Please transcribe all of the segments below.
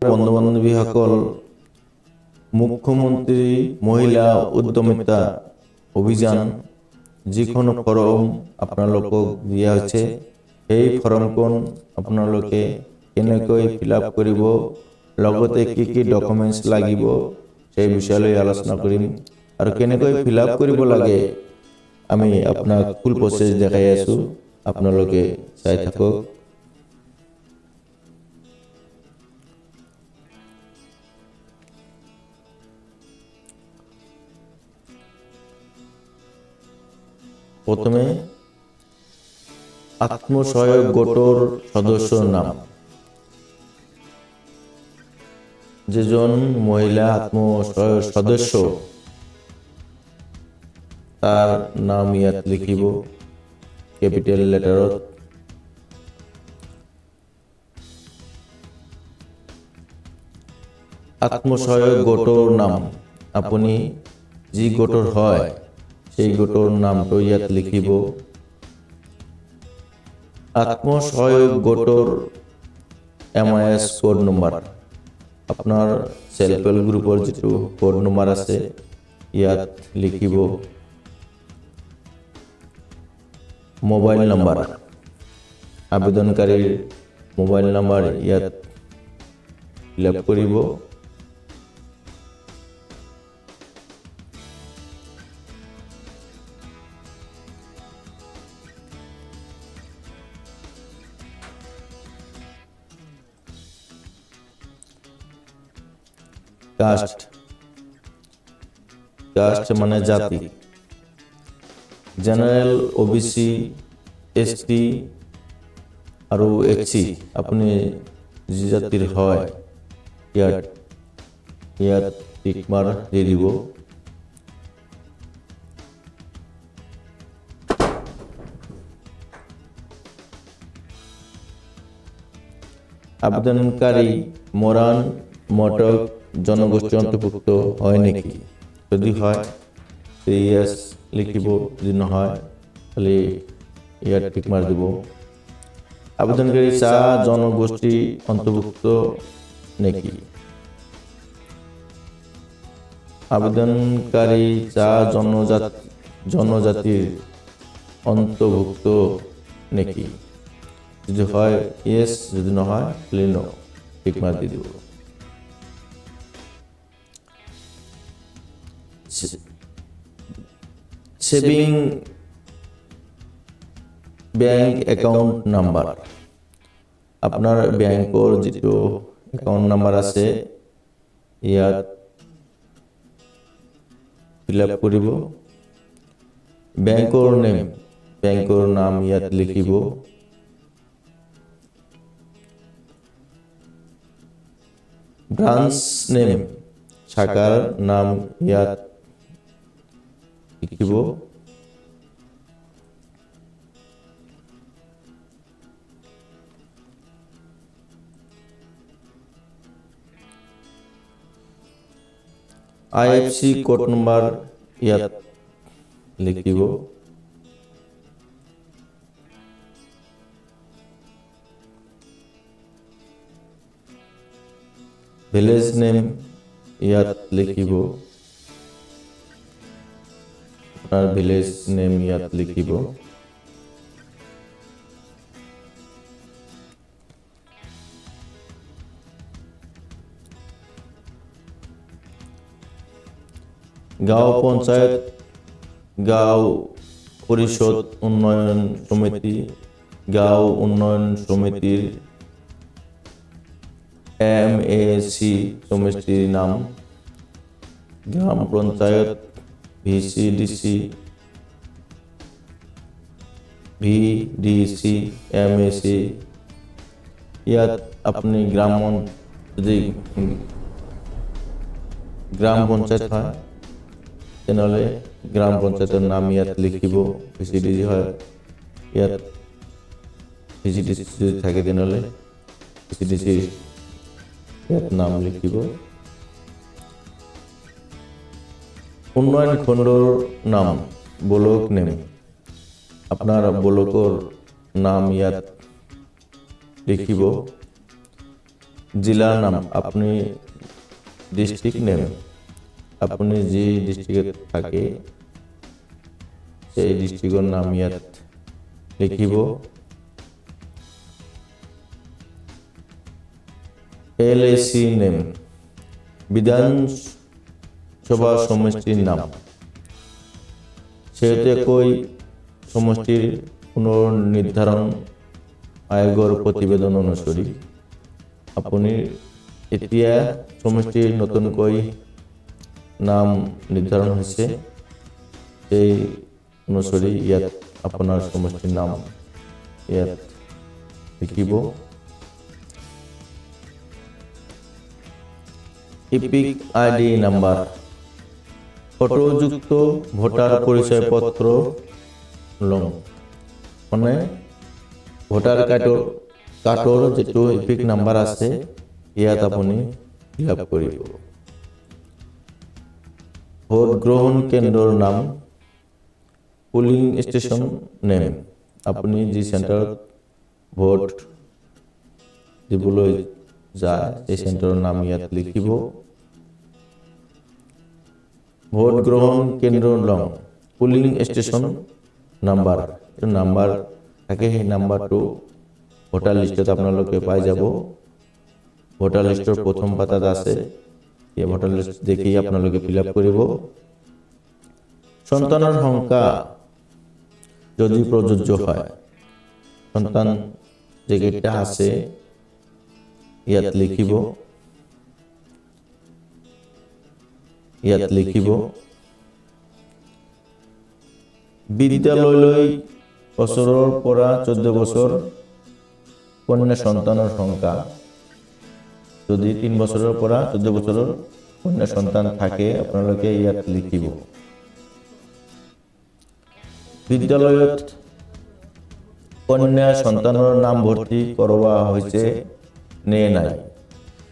বন্ধু বান্ধৱীসকল, মুখ্যমন্ত্ৰী মহিলা উদ্যমিতা অভিযান যিখন ফৰ্ম আপোনালোকক দিয়া হৈছে, এই ফৰ্মখন আপোনালোকে কেনেকৈ ফিল আপ কৰিব, লগতে কি কি ডকুমেণ্টছ লাগিব সেই বিষয়লৈ আলোচনা কৰিম। আৰু কেনেকৈ ফিল আপ কৰিব লাগে আমি আপোনাক ফুল প্ৰচেছ দেখাই আছোঁ, আপোনালোকে চাই থাকক। প্ৰথমে আত্মসহায়ক গোটৰ সদস্যৰ নাম, যেজন মহিলা আত্মসহায়ক সদস্য তাৰ নাম ইয়াত লিখিব কেপিটেল লেটাৰত। আত্মসহায়ক গোটৰ নাম, আপুনি যি গোটৰ হয় সেই গোটৰ নামটো ইয়াত লিখিব। আত্মসহায়ক গোটৰ MIS কোড নম্বৰ, আপোনাৰ সেলফ হেল্প গ্ৰুপৰ যিটো কোড নম্বৰ আছে ইয়াত লিখিব। মোবাইল নম্বৰ, আবেদনকাৰীৰ মোবাইল নম্বৰ ইয়াত ফিল আপ কৰিব। কাস্ট, কাস্ট মানে জাতি, জেনাৰেল, OBC, ST আৰু SC আপুনি যি জাতিৰ হয় ইয়াত টিক মাৰ দি দিব। আবেদনকাৰী মৰাণ মটক জনগোষ্ঠী অন্তৰ্ভুক্ত হয় নেকি? যদি হয় ইয়েস লিখিব, যদি নহয় খালি ইয়াত টিক মাৰ দিব। আবেদনকারী চাহ জনগোষ্ঠী অন্তর্ভুক্ত নেকি? আবেদনকারী চাহ জনজাতির অন্তর্ভুক্ত নেকি? যদি হয় ইয়েস, যদি নহয় খালি নো টিক মার দি দিব। সেভিং বেংক একাউন্ট নাম্বার, আপনার বেংকৰ যিটো একাউন্ট নাম্বাৰ আছে ইয়াত ফিল আপ কৰিব। বেংকৰ নেম, বেংকৰ নাম ইয়াত লিখিব। ব্ৰাঞ্চ নেম, শাখাৰ নাম ইয়াত লিখিব। IFC কোড নম্বৰ ইয়াত লিখিব। ভিলেজ নেম ইয়াত লিখিব, আপনার ভিলেজ নেম ইয়াত লিখিব। গাঁও পঞ্চায়েত, গাঁও পরিষদ উন্নয়ন সমিতি, গাঁও উন্নয়ন সমিতির MAC সমষ্টির নাম, গ্রাম পঞ্চায়েত, VCDC, VDC, MAC। ইয়াত আপনি যদি গ্রাম পঞ্চায়েত হয় তেনেহ'লে গ্রাম পঞ্চায়েতৰ নাম ইয়াত লিখিব। VCDC হয় ইয়াত VCDC যদি থাকে তেনেহ'লে VCDC ইয়াত নাম লিখিব। উন্নয়ন খণ্ডৰ নাম, ব্লক নেম, আপনাৰ ব্লকৰ নাম ইয়াত লিখিব। জিলাৰ নাম, আপুনি ডিষ্ট্ৰিক্ট নেম, আপুনি যি ডিষ্ট্ৰিক্টত থাকে সেই ডিষ্ট্ৰিক্টৰ নাম ইয়াত লিখিব। LAC নেম, বিধানসভা সমষ্টিৰ নাম, শেহতীয়াকৈ সমষ্টিৰ পুনৰ নিৰ্ধাৰণ আয়োগৰ প্ৰতিবেদন অনুসৰি আপুনি এতিয়া সমষ্টিৰ নতুনকৈ নাম নিৰ্ধাৰণ হৈছে, সেই অনুসৰি ইয়াত আপোনাৰ সমষ্টিৰ নাম ইয়াত লিখিব। ইপিক ID নাম্বাৰ, ফটোযুক্ত ভোটাৰ পৰিচয় পত্ৰ লং, মানে ভোটাৰ কাৰ্ডৰ যিটো ইপিক নাম্বাৰ আছে ইয়াত আপুনি ফিল আপ কৰিব। ভোট গ্ৰহণ কেন্দ্ৰৰ নাম, পুলিং ষ্টেচন নেম, আপুনি যি চেণ্টাৰত ভোট দিবলৈ যায় সেই চেণ্টাৰৰ নাম ইয়াত লিখিব। ভোট গ্ৰহণ কেন্দ্ৰৰ নাম, পুলিং ষ্টেচন নাম্বাৰ, এইটো নাম্বাৰ থাকে, সেই নাম্বাৰটো ভোটাৰ লিষ্টত আপোনালোকে পাই যাব। ভোটাৰ লিষ্টৰ প্ৰথম পাতাত আছে, এই ভোটাৰ লিষ্ট দেখি আপোনালোকে ফিল আপ কৰিব। সন্তানৰ সংখ্যা যদি প্ৰযোজ্য হয়, সন্তান যেকেইটা আছে ইয়াত লিখিব। বিদ্যালয়লৈ বছৰৰ পৰা 14 বছৰ কন্যা সন্তানৰ সংখ্যা, যদি 3 বছৰৰ পৰা 14 বছৰৰ কন্যা সন্তান থাকে আপোনালোকে ইয়াত লিখিব। বিদ্যালয়ত কন্যা সন্তানৰ নাম ভৰ্তি কৰোৱা হৈছে নে নাই,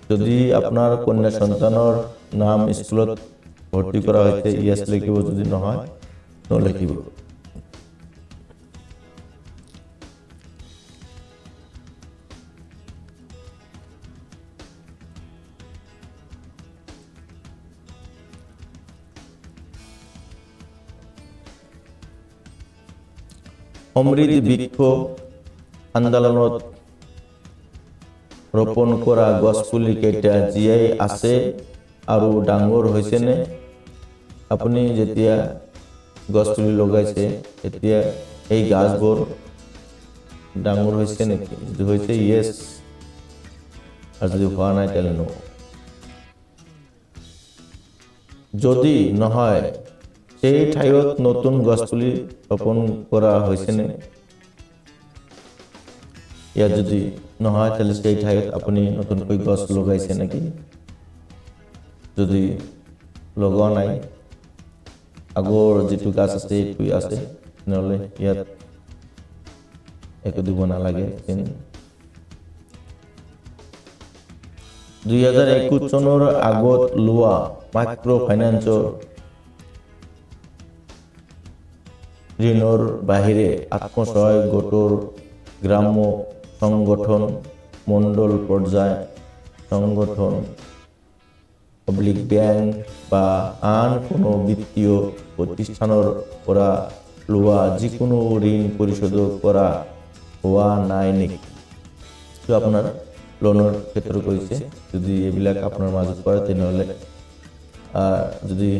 যদি আপোনাৰ কন্যা সন্তানৰ নাম স্কুলত ভৰ্তি কৰা হৈছে ইয়েছ লিখিব, যদি নহয় নো লিখিব। সমৃদ্ধি বৃক্ষ আন্দোলনত ৰোপণ কৰা গছপুলি কেইটা জীয়াই আছে আৰু ডাঙৰ হৈছেনে? আপুনি যেতিয়া গছপুলি লগাইছে এতিয়া এই গাছবোৰ ডাঙৰ হৈছে নেকি? যদি হৈছে ইয়েছ, আৰু যদি হোৱা নাই তেনে নো। যদি নহয় সেই ঠাইত নতুন গছপুলি ৰোপণ কৰা হৈছেনে? ইয়াত যদি নহয় তাহলে সেই ঠাইত আপুনি নতুনকৈ গছ লগাইছে নেকি? যদি লগোৱা নাই, আগৰ যিটো গাছ আছে এইটো আছে, নহলে ইয়াত একো দিব নালাগে। 2021 চনৰ আগত লোৱা মাইক্ৰ ফাইনেন্সৰ ঋণৰ বাহিৰে আত্মসহায়ক গোটৰ গ্ৰাম্য সংগঠন, মণ্ডল পৰ্যায় সংগঠন, পাব্লিক বেংক বা আন কোনো বিত্তীয় প্ৰতিষ্ঠানৰ পৰা লোৱা যিকোনো ঋণ পৰিশোধ কৰা হোৱা নাই নেকি? তো আপোনাৰ লোনৰ ক্ষেত্ৰত কৈছে, যদি এইবিলাক আপোনাৰ মাজত পৰে তেনেহ'লে যদি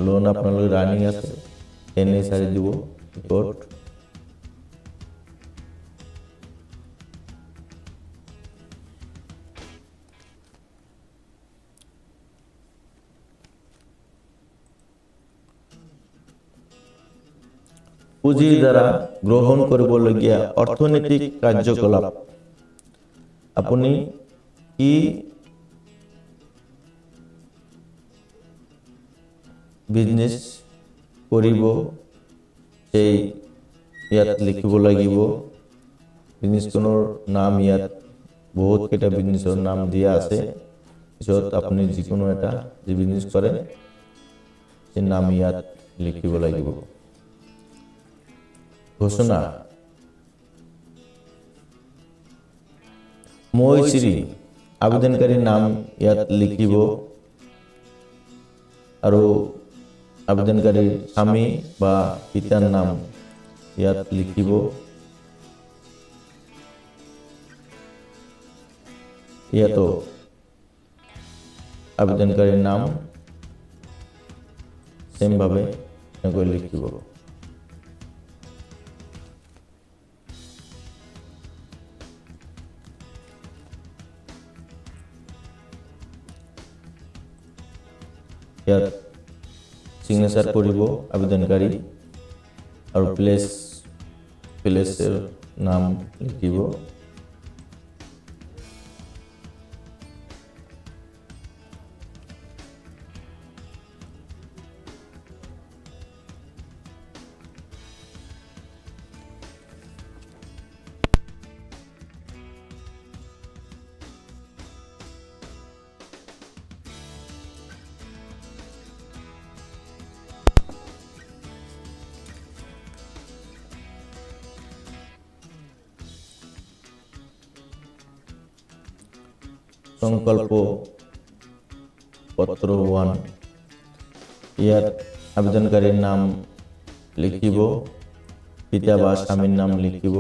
লোন আপোনালোকৰ ৰানিং আছে NHR দিব ৰিপৰ্ট। পুঁজিৰ দ্বাৰা গ্ৰহণ কৰিবলগীয়া অৰ্থনৈতিক কাৰ্যকলাপ, আপুনি কি বিজনেছ কৰিব সেই ইয়াত লিখিব লাগিব। বিজনেছখনৰ নাম ইয়াত বহুত কেইটা বিজনেছৰ নাম দিয়া আছে, পিছত আপুনি যিকোনো এটা যি বিজনেছ কৰে সেই নাম ইয়াত লিখিব লাগিব। ঘোষণা, মই শ্ৰী আবেদনকাৰীৰ নাম ইয়াত লিখিব আৰু আবেদনকাৰীৰ স্বামী বা পিতাৰ নাম ইয়াত লিখিব। ইয়াতো আবেদনকাৰীৰ নাম সেমভাৱে এনেকৈ লিখিব। ইয়াত সিগনেচাৰ কৰিব আবেদনকাৰী আৰু প্লেচৰ নাম লিখিব। সংকল্প পত্ৰ 1 ইয়াত আবেদনকাৰীৰ নাম লিখিব, পিতা বা স্বামীৰ নাম লিখিব,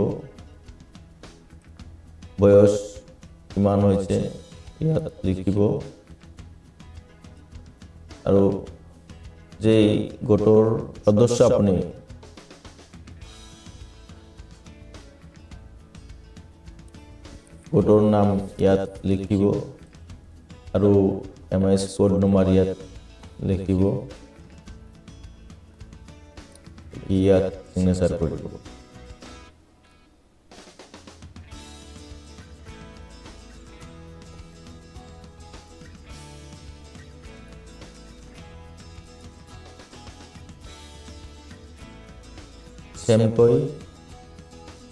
বয়স কিমান হৈছে ইয়াত লিখিব আৰু যে গোটৰ সদস্য আপুনি গোটৰ নাম ইয়াত লিখিব আৰু এমআইএছ কোড নম্বৰ ইয়াত লিখিব। ইয়াত সিগনেচাৰ কৰিব।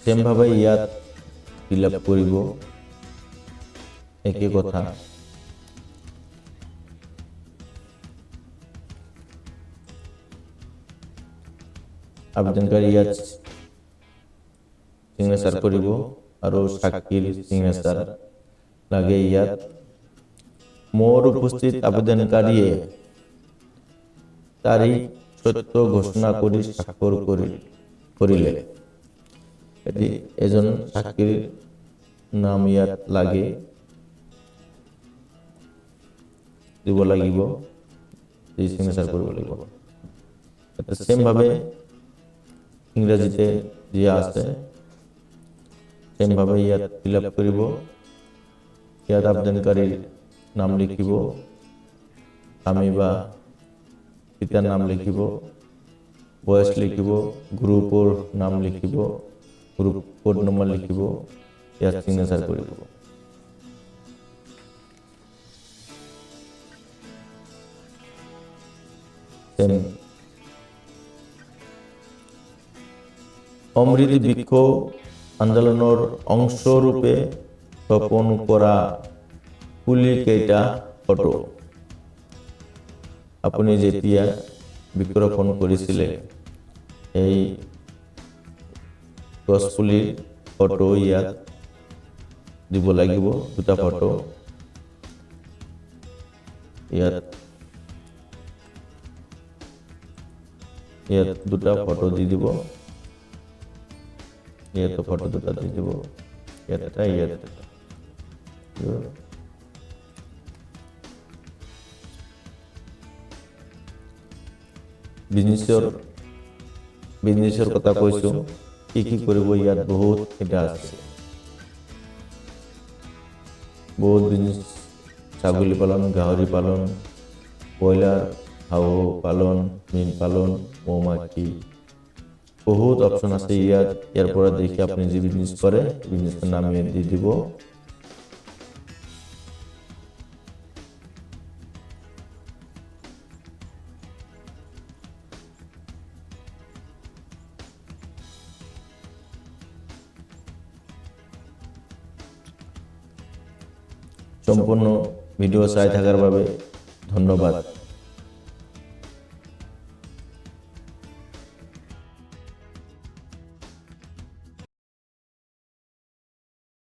সেমভাৱে ইয়াত ফিল আপ কৰিব। একে কথা আবেদনকাৰী ইয়াত সিগনেচাৰ কৰিব আৰু সাক্ষীৰ সিগনেচাৰ লাগে। ইয়াত মোৰ উপস্থিত আবেদনকাৰীয়ে তাৰিখ সত্য ঘোষণা কৰি স্বাক্ষৰ কৰিলে। এজন সাক্ষীৰ নাম ইয়াত লাগে দিব লাগিব, সিগনেচাৰ কৰিব লাগিব। সেমভাৱে ইংৰাজীতে দিয়া আছে সেমভাৱে ইয়াত ফিল আপ কৰিব। ইয়াত আবেদনকাৰীৰ নাম লিখিব, স্বামী বা পিতাৰ নাম লিখিব, বয়স লিখিব, গ্ৰুপৰ নাম লিখিব, গ্ৰুপ কোড নম্বৰ লিখিব, ইয়াত সিগনেচাৰ কৰিব। অমৃত বৃক্ষ আন্দোলনৰ অংশৰূপে স্থাপন কৰা পুলিকেইটা ফটো। আপুনি যেতিয়া বৃক্ষৰোপণ কৰিছিলে এই গছপুলিৰ ফটো ইয়াত দিব লাগিব, দুটা ফটো ইয়াত দুটা ফটো দি দিব। ইয়াত ফটো দুটা দি দিব, ইয়াত এটা ইয়াত এটা। বিজনেছৰ কথা কৈছো, কি কৰিব ইয়াত বহুত এটা আছে। বহুত বিজনেছ, ছাগলী পালন, গাহৰি পালন, ব্ৰইলাৰ, হাঁহ পালন, মীন পালন, মৌমাখি, বহুত অপশন আছে ইয়াত। ইয়াৰ পৰা দেখি আপুনি যে বিজনেছ কৰে বিজনেছৰ নাম দি দিব। সম্পূৰ্ণ ভিডিও চাই থাকাৰ বাবে ধন্যবাদ।